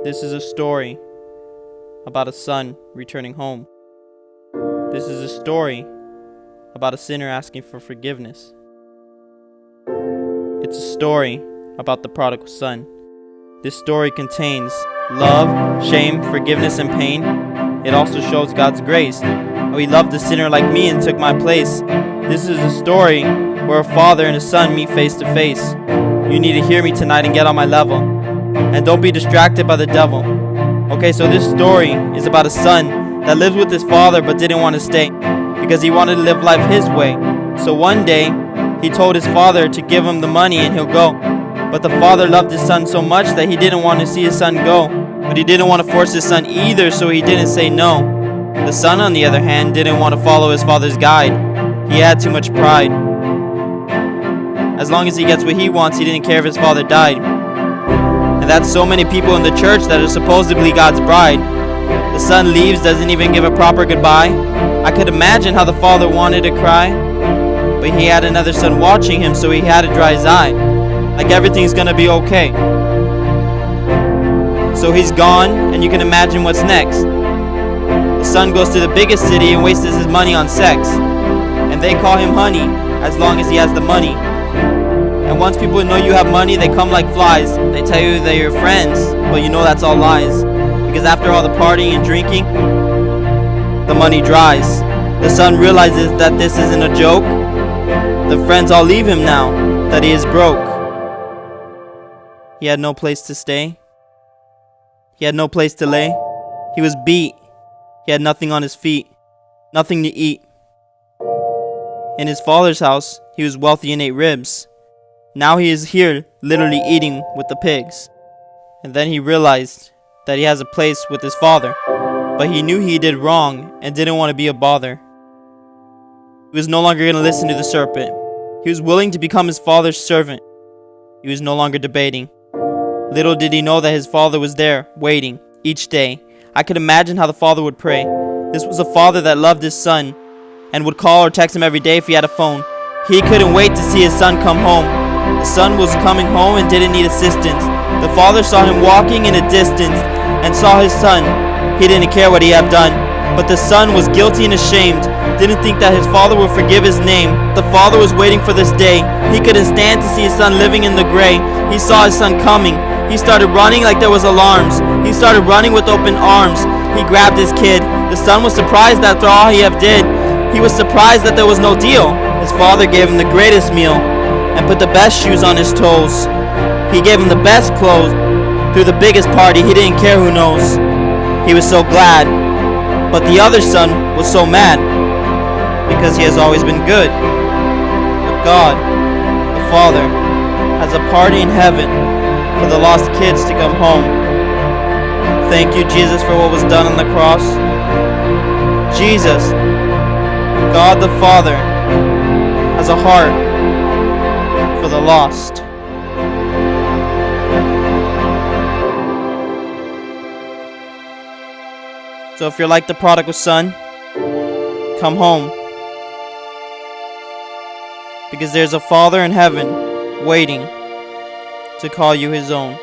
This is a story about a son returning home. This is a story about a sinner asking for forgiveness. It's a story about the prodigal son. This story contains love, shame, forgiveness, and pain. It also shows God's grace, how He loved a sinner like me and took my place. This is a story where a father and a son meet face to face. You need to hear me tonight and get on my level. And don't be distracted by the devil. Okay, so this story is about a son that lives with his father but didn't want to stay because he wanted to live life his way. So one day, he told his father to give him the money and he'll go. But the father loved his son so much that he didn't want to see his son go. But he didn't want to force his son either, so he didn't say no. The son, on the other hand, didn't want to follow his father's guide. He had too much pride. As long as he gets what he wants, he didn't care if his father died. And that's so many people in the church that are supposedly God's bride. The son leaves, doesn't even give a proper goodbye. I could imagine how the father wanted to cry, but he had another son watching him, so he had to dry his eye. Like everything's gonna be okay. So he's gone, and you can imagine what's next. The son goes to the biggest city and wastes his money on sex. And they call him honey, as long as he has the money. And once people know you have money, they come like flies. They tell you they're your friends, but you know that's all lies. Because after all the partying and drinking, the money dries. The son realizes that this isn't a joke. The friends all leave him now, that he is broke. He had no place to stay. He had no place to lay. He was beat. He had nothing on his feet, nothing to eat. In his father's house, he was wealthy and ate ribs. Now he is here, literally eating with the pigs. And then he realized that he has a place with his father. But he knew he did wrong and didn't want to be a bother. He was no longer going to listen to the serpent. He was willing to become his father's servant. He was no longer debating. Little did he know that his father was there, waiting, each day. I could imagine how the father would pray. This was a father that loved his son and would call or text him every day if he had a phone. He couldn't wait to see his son come home. The son was coming home and didn't need assistance. The father saw him walking in a distance and saw his son. He didn't care what he had done. But the son was guilty and ashamed, didn't think that his father would forgive his name. The father was waiting for this day. He couldn't stand to see his son living in the gray. He saw his son coming. He started running like there was alarms. He started running with open arms. He grabbed his kid. The son was surprised after all he had did. He was surprised that there was no deal. His father gave him the greatest meal and put the best shoes on his toes. He gave him the best clothes. Through the biggest party, he didn't care who knows. He was so glad. But the other son was so mad because he has always been good. But God, the Father, has a party in heaven for the lost kids to come home. Thank you, Jesus, for what was done on the cross. Jesus, God the Father, has a heart for the lost. So if you're like the prodigal son, come home. Because there's a Father in heaven waiting to call you His own.